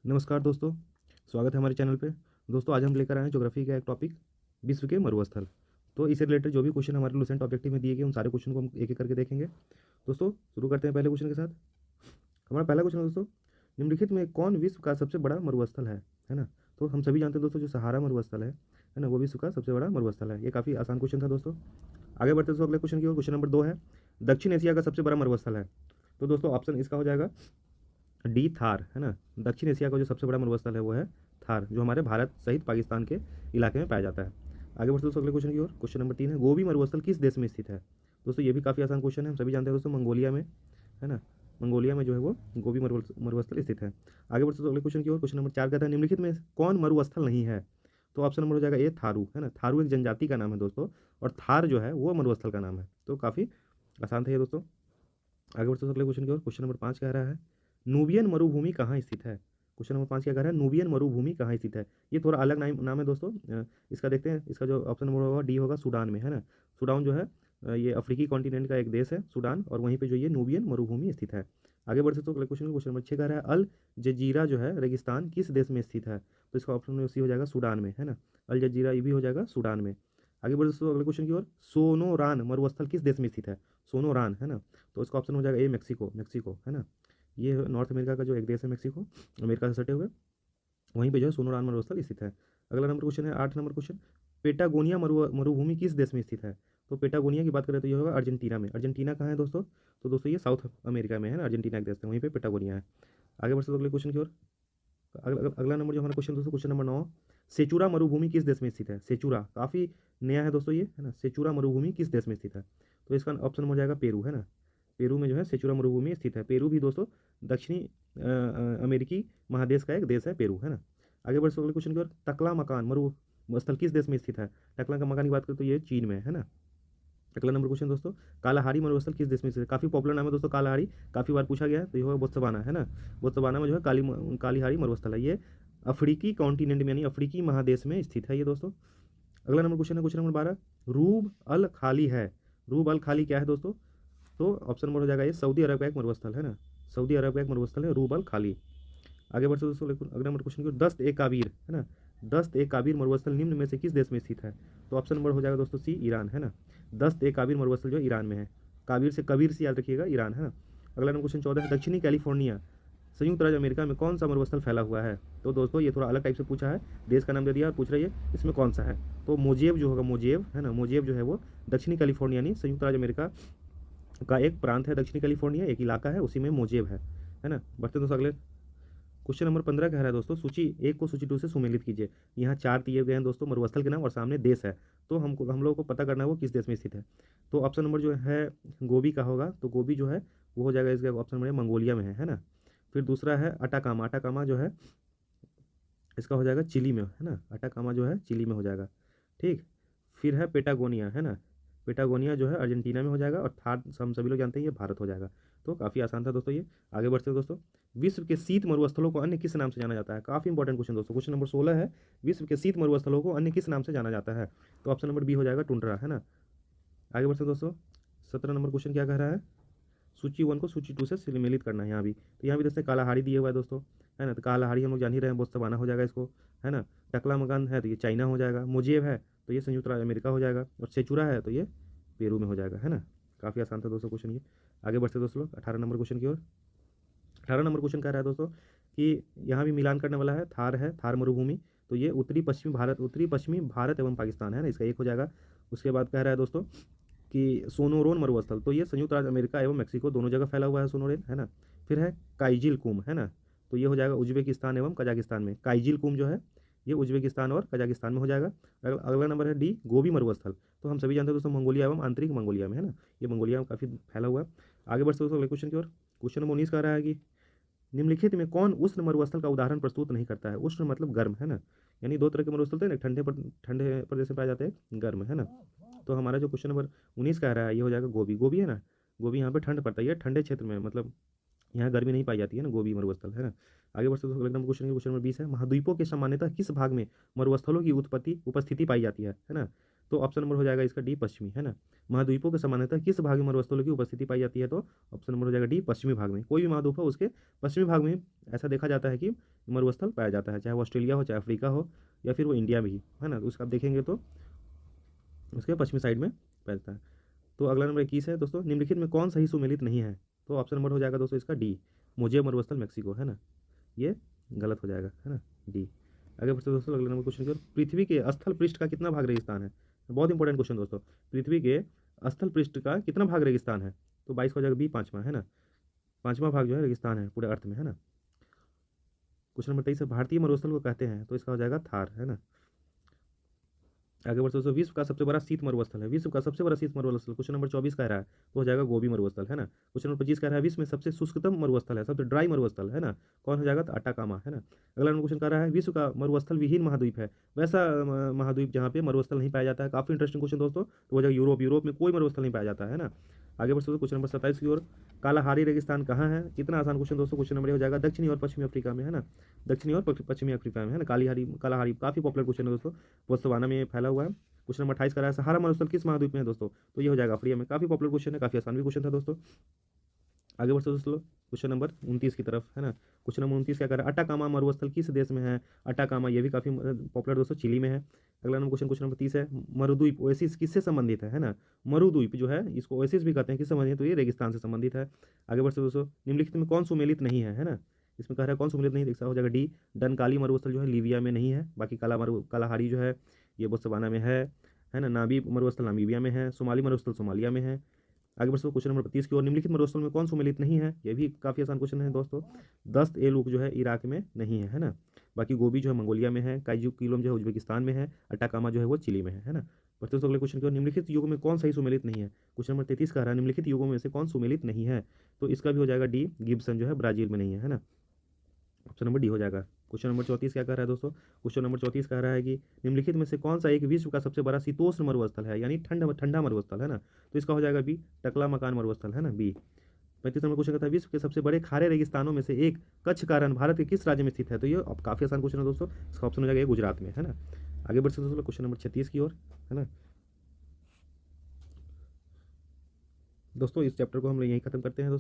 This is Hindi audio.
नमस्कार दोस्तों, स्वागत है हमारे चैनल पे। दोस्तों आज हम लेकर आए हैं ज्योग्राफी का एक टॉपिक, विश्व के मरुस्थल। तो इससे रिलेटेड जो भी क्वेश्चन हमारे लुसेंट ऑब्जेक्टिव में दिए गए उन सारे क्वेश्चन को हम एक एक करके देखेंगे। दोस्तों शुरू करते हैं पहले क्वेश्चन के साथ। हमारा पहला क्वेश्चन है दोस्तों, निम्नलिखित में कौन विश्व का सबसे बड़ा मरुस्थल है ना। तो हम सभी जानते हैं दोस्तों, जो सहारा मरुस्थल है ना, वो विश्व का सबसे बड़ा मरुस्थल है। ये काफ़ी आसान क्वेश्चन था दोस्तों। आगे बढ़ते दोस्तों अगले क्वेश्चन की ओर। क्वेश्चन नंबर 2 है, दक्षिण एशिया का सबसे बड़ा मरुस्थल है। तो दोस्तों ऑप्शन इसका हो जाएगा डी, थार, है ना। दक्षिण एशिया का जो सबसे बड़ा मरुस्थल है वो है थार, जो हमारे भारत सहित पाकिस्तान के इलाके में पाया जाता है। आगे बढ़ते दोस्तों अगले क्वेश्चन की ओर। क्वेश्चन नंबर 3 है, गोबी मरुस्थल किस देश में स्थित है। दोस्तों ये भी काफ़ी आसान क्वेश्चन है, हम सभी जानते हैं दोस्तों, मंगोलिया में, है ना। मंगोलिया में जो है वो गोबी मरुस्थल स्थित है। आगे बढ़ते दोस्तों अगले क्वेश्चन की ओर। क्वेश्चन नंबर 4 कहता है, निम्नलिखित में कौन मरुस्थल नहीं है। तो ऑप्शन नंबर हो जाएगा ए, थारू, है ना। थारू एक जनजाति का नाम है दोस्तों, और थार जो है वो मरुस्थल का नाम है। तो काफ़ी आसान था ये दोस्तों। आगे बढ़ते हैं अगले क्वेश्चन की ओर। क्वेश्चन नंबर 5 कह रहा है, नूबियन मरुभूमि कहाँ स्थित है। क्वेश्चन नंबर 5 क्या कह रहा है, नूबियन मरुभूमि कहाँ स्थित है। ये थोड़ा अलग नाम है दोस्तों। इसका देखते हैं, इसका जो ऑप्शन नंबर होगा डी होगा, सूडान में, है ना। सूडान जो है ये अफ्रीकी कॉन्टिनेंट का एक देश है सूडान, और वहीं पे जो ये नूबियन मरुभूमि स्थित है। आगे बढ़ सकते हो अगले क्वेश्चन। क्वेश्चन नंबर 6 कह रहा है, अल जजीरा जो है रेगिस्तान किस देश में स्थित है। तो इसका ऑप्शन में सी हो जाएगा, सूडान में, है ना। अल जजीरा ये भी हो जाएगा सूडान में। आगे बढ़ सकते हो अगले क्वेश्चन की ओर। सोनोरान मरुस्थल किस देश में स्थित है। सोनोरान, है ना। तो इसका ऑप्शन हो जाएगा ए, मेक्सिको, मेक्सिको, है ना। ये नॉर्थ अमेरिका का जो एक देश है मेक्सिको, अमेरिका से सटे हुए, वहीं पे जो है सोनोरान मरुस्थल स्थित है। अगला नंबर क्वेश्चन है 8 नंबर क्वेश्चन, पेटागोनिया मरुभूमि किस देश में स्थित है। तो पेटागोनिया की बात करें तो ये होगा अर्जेंटीना में। अर्जेंटीना कहाँ है दोस्तों, तो दोस्तों ये साउथ अमेरिका में है ना, अर्जेंटीना एक देश है, वहीं पे पेटागोनिया है। आगे बढ़ सकते हो अगले क्वेश्चन की ओर। अगला नंबर जो हमारा क्वेश्चन दोस्तों, क्वेश्चन नंबर 9, सेचुरा मरुभूमि किस देश में स्थित है। सेचुरा काफ़ी नया है दोस्तों ये, है ना। सेचुरा मरुभूमि किस देश में स्थित है। तो इसका ऑप्शन हो जाएगा पेरू, है ना। पेरू में जो है सेचुरा मरुभूमि स्थित है। पेरू भी दोस्तों दक्षिणी अमेरिकी महादेश का एक देश है पेरू, है ना। आगे बढ़ सकते अगले क्वेश्चन की ओर। टकला मकान मरुस्थल किस देश में स्थित है। टकला का मकान की बात करें तो ये चीन में है ना। अगला नंबर क्वेश्चन दोस्तों, कालाहारी मरुस्थल किस देश में स्थित है। काफ़ी पॉपुलर नाम है दोस्तों कालाहारी, काफ़ी बार पूछा गया है। तो ये होगा बोत्सवाना, है ना। बोत्सवाना में जो है कालीहारी मरुस्थल है। ये अफ्रीकी कॉन्टिनेंट में यानी अफ्रीकी महादेश में स्थित है ये दोस्तों। अगला नंबर क्वेश्चन है क्वेश्चन नंबर 12, रूब अल खाली है। रूब अल खाली क्या है दोस्तों, तो ऑप्शन नंबर हो जाएगा ये सऊदी अरब का एक मरुस्थल, है ना। सऊदी अरब का एक मरुस्थल है रूब अल खाली। आगे बढ़ते दोस्तों अगला नंबर क्वेश्चन की दस्त ए काबीर, है ना। दस्त ए काबीर मरुस्थल निम्न में से किस देश में स्थित है। तो ऑप्शन नंबर हो जाएगा दोस्तों सी, ईरान, है ना। दस्त ए काबीर मरुस्थल जो ईरान में है, काबीर से कबीर से याद रखिएगा, ईरान, है ना। अगला नंबर क्वेश्चन 14 है, दक्षिणी कैलिफोर्निया संयुक्त राज्य अमेरिका में कौन सा मरुस्थल फैला हुआ है। तो दोस्तों ये थोड़ा अलग टाइप से पूछा है, देश का नाम दे दिया और पूछ रही है इसमें कौन सा है। तो मोजेब जो होगा, मोजेब, है ना। मोजेब जो है वो दक्षिणी कैलिफोर्निया यानी संयुक्त राज्य अमेरिका का एक प्रांत है। दक्षिणी कैलिफोर्निया एक इलाका है, उसी में मोजेब है ना। बढ़ते दोस्तों अगले क्वेश्चन नंबर 15 कह रहा है दोस्तों, सूची 1 को सूची 2 से सुमेलित कीजिए। यहाँ 4 दिए गए हैं दोस्तों मरुस्थल के नाम, और सामने देश है। तो हम लोगों को पता करना है वो किस देश में स्थित है। तो ऑप्शन नंबर जो है गोबी का होगा, तो गोबी जो है वो हो जाएगा इसका ऑप्शन नंबर मंगोलिया में है ना। फिर दूसरा है अटाकामा, अटाकामा जो है इसका हो जाएगा चिली में, है ना। अटाकामा जो है चिली में हो जाएगा, ठीक। फिर है पेटागोनिया, है ना। पेटागोनिया जो है अर्जेंटीना में हो जाएगा, और थार हम सभी लोग जानते हैं ये भारत हो जाएगा। तो काफ़ी आसान था दोस्तों ये। आगे बढ़ते हैं दोस्तों, विश्व के शीत मरुस्थलों को अन्य किस नाम से जाना जाता है। काफ़ी इंपॉर्टेंट क्वेश्चन दोस्तों। क्वेश्चन नंबर 16 है, विश्व के शीत मरुस्थलों को अन्य किस नाम से जाना जाता है। तो ऑप्शन नंबर बी हो जाएगा टुंड्रा, है ना। आगे बढ़ते हैं दोस्तों, 17 नंबर क्वेश्चन क्या कह रहा है, सूची 1 को सूची 2 से सम्मिलित करना है यहाँ भी। तो यहाँ भी दोस्तों कालाहारी दिए हुआ है दोस्तों, है ना। तो कालाहारी हम लोग जान ही रहे हैं, बोत्सवाना हो जाएगा इसको, है ना। टकला मकान है तो ये चाइना हो जाएगा, मुजेब है तो ये संयुक्त राज्य अमेरिका हो जाएगा, और सेचुरा है तो ये पेरू में हो जाएगा, है ना। काफ़ी आसान था दोस्तों क्वेश्चन ये। आगे बढ़ते दोस्तों लोग 18 नंबर क्वेश्चन की ओर। 18 नंबर क्वेश्चन कह रहा है दोस्तों कि यहाँ भी मिलान करने वाला है, थार मरुभूमि। तो ये उत्तरी पश्चिमी भारत एवं पाकिस्तान, है ना, इसका एक हो जाएगा। उसके बाद कह रहा है दोस्तों कि सोनोरोन मरुस्थल, तो ये संयुक्त राज्य अमेरिका एवं मेक्सिको दोनों जगह फैला हुआ है सोनोरेन, है ना। फिर है काइजिल कुम, है ना। तो ये हो जाएगा उज्बेकिस्तान एवं कजाकिस्तान में। काइजिल कुम जो है ये उज्बेकिस्तान और कजाकिस्तान में हो जाएगा। अगला नंबर है डी, गोबी मरुस्थल। तो हम सभी जानते हैं दोस्तों मंगोलिया एवं आंतरिक मंगोलिया में, है ना। ये मंगोलिया में काफ़ी फैला हुआ है। आगे बढ़ते दोस्तों अगले क्वेश्चन की ओर। क्वेश्चन नंबर 19 कह रहा है कि निम्नलिखित में कौन उष्ण मरुस्थल का उदाहरण प्रस्तुत नहीं करता है। उष्ण मतलब गर्म, है ना। यानी दो तरह के मरुस्थल थे ना, ठंडे प्रदेश में पाए जाते हैं, गर्म, है ना। तो हमारा जो क्वेश्चन नंबर 19 कह रहा है ये हो जाएगा गोबी, गोबी, है ना। गोबी यहाँ पे ठंड पड़ता है, ये ठंडे क्षेत्र में, मतलब यहाँ गर्मी नहीं पाई जाती है ना, गोबी मरुस्थल, है ना। आगे बढ़ते तो अगला क्वेश्चन नंबर 20 है, महाद्वीपों के सामान्यतः किस भाग में मरुस्थलों की उत्पत्ति उपस्थिति पाई जाती है ना। तो ऑप्शन नंबर हो जाएगा इसका डी पश्चिमी, है ना। महाद्वीपों के सामान्यतः किस भाग में मरुस्थलों की उपस्थिति पाई जाती है, तो ऑप्शन नंबर हो जाएगा डी पश्चिमी भाग में। कोई भी महाद्वीप हो उसके पश्चिमी भाग में ऐसा देखा जाता है कि मरुस्थल पाया जाता है, चाहे वो ऑस्ट्रेलिया हो, चाहे अफ्रीका हो, या फिर वो इंडिया में ही, है ना। तो उसका आप देखेंगे तो उसके पश्चिमी साइड में पाया जाता है। तो अगला नंबर 21 है दोस्तों, निम्नलिखित में कौन सही सुमेलित नहीं है, तो ऑप्शन नंबर हो जाएगा दोस्तों इसका डी मोजे मरुस्थल मैक्सिको, है ना। ये गलत हो जाएगा, है ना, डी। आगे बढ़ते दोस्तों अगले नंबर क्वेश्चन की ओर। पृथ्वी के स्थल पृष्ठ का कितना भाग रेगिस्तान है, बहुत इंपॉर्टेंट क्वेश्चन दोस्तों। पृथ्वी के स्थल पृष्ठ का कितना भाग रेगिस्तान है, तो 22 हो जाएगा बी, पाँचवा, है ना। पाँचवा भाग जो है रेगिस्तान है पूरे अर्थ में, है ना। क्वेश्चन नंबर 23 है, भारतीय मरुस्थल को कहते हैं, तो इसका हो जाएगा थार, है ना। आगे बढ़ते दोस्तों, विश्व का सबसे बड़ा शीत मरुस्थल है, विश्व का सबसे बड़ा शीत मरुस्थल क्वेश्चन नंबर 24 कह रहा है, तो हो जाएगा गोबी मरुस्थल, है ना। क्वेश्चन नंबर 25 कह रहा है, विश्व में सबसे शुष्कतम मरुस्थल है, सबसे ड्राई मरुस्थल, है ना, कौन हो जाएगा, तो अटाकामा, है ना। अगला नंबर क्वेश्चन कह रहा है, विश्व का मरुस्थल विहीन महाद्वीप है, वैसा महाद्वीप जहाँ पे मरुस्थल नहीं पाया जाता है। काफी इंटरेस्टिंग क्वेश्चन दोस्तों, तो हो जाएगा यूरोप, यूरोप में कोई मरुस्थल नहीं पाया जाता है ना। आगे बढ़ते क्वेश्चन नंबर 27 की ओर। कालाहारी रेगिस्तान कहाँ है, कितना आसान क्वेश्चन दोस्तों। क्वेश्चन नंबर हो जाएगा दक्षिणी और पश्चिमी अफ्रीका में, है ना, दक्षिणी और पश्चिमी अफ्रीका में, है ना। कालाहारी काफी पॉपुलर क्वेश्चन है दोस्तों, बोत्सवाना में फैला हुआ है। क्वेश्चन नंबर 28 का रहा है, सहारा मरुस्थल किस महाद्वीप में है दोस्तों, तो ये हो जाएगा अफ्रीका में। काफी पॉपुलर क्वेश्चन है, काफी आसान भी क्वेश्चन था दोस्तों। आगे बढ़ते दोस्तों क्वेश्चन नंबर 29 की तरफ, है ना। क्वेश्चन नंबर 29 क्या कर रहा है, अटाकामा मरुस्थल किस देश में है, अटाकामा ये भी काफी पॉपुलर दोस्तों, चिली में है। अगला नंबर क्वेश्चन नंबर 30 है, मरुद्वीप ओएसिस किससे संबंधित है ना। मरुद्वीप जो है इसको ओएसिस भी कहते हैं, किससे संबंधित है, तो ये रेगिस्तान से संबंधित है। आगे बढ़ते दोस्तों, निम्नलिखित में कौन सुमेलित नहीं है ना। इसमें कह रहा है कौन सुमेलित नहीं, देखा हो जाएगा डी डनकाली मरुस्थल जो है लीबिया में नहीं है, बाकी कालाहारी जो है ये बोत्सवाना में है ना। नाबी मरुस्थल नामीबिया में है, सोमाली मरुस्थल सोमालिया में है। आगे बढ़ते क्वेश्चन नंबर 30 की ओर। निम्नलिखित मरुस्थल में कौन सुमेलित नहीं है, ये भी काफी आसान क्वेश्चन है दोस्तों। दस्त ए लूक जो है इराक में नहीं है ना। बाकी गोबी जो है मंगोलिया में है, काइजू किलोम जो है उज्बेकिस्तान में है, अटाकामा जो है वो चिली में है ना। बढ़ते दोस्तों अगले क्वेश्चन की ओर। निम्नलिखित युगों में कौन सही सुमेलित नहीं है, क्वेश्चन नंबर 33 का रहा है, निम्नलिखित युगों में से कौन सुमेलित नहीं है, तो इसका भी हो जाएगा डी गिब्सन जो है ब्राजील में नहीं है ना। ऑप्शन नंबर डी हो जाएगा। क्वेश्चन नंबर 34 क्या कह रहा है दोस्तों, क्वेश्चन नंबर 34 कह रहा है कि निम्नलिखित में से कौन सा एक विश्व का सबसे बड़ा शीतोष्ण मरुस्थल है, यानी ठंडा ठंडा मरुस्थल, है ना, तो इसका हो जाएगा बी टकला मकान मरुस्थल, है ना, बी। 35 नंबर क्वेश्चन कहता है, विश्व के सबसे बड़े खारे रेगिस्तानों में से एक कच्छ का रण भारत के किस राज्य में स्थित है, तो ये अब काफी आसान क्वेश्चन है दोस्तों, इसका ऑप्शन हो जाएगा गुजरात में, है ना। आगे बढ़ सकते दोस्तों क्वेश्चन नंबर 36 की ओर, है ना। दोस्तों इस चैप्टर को हम लोग यहीं खत्म करते हैं दोस्तों।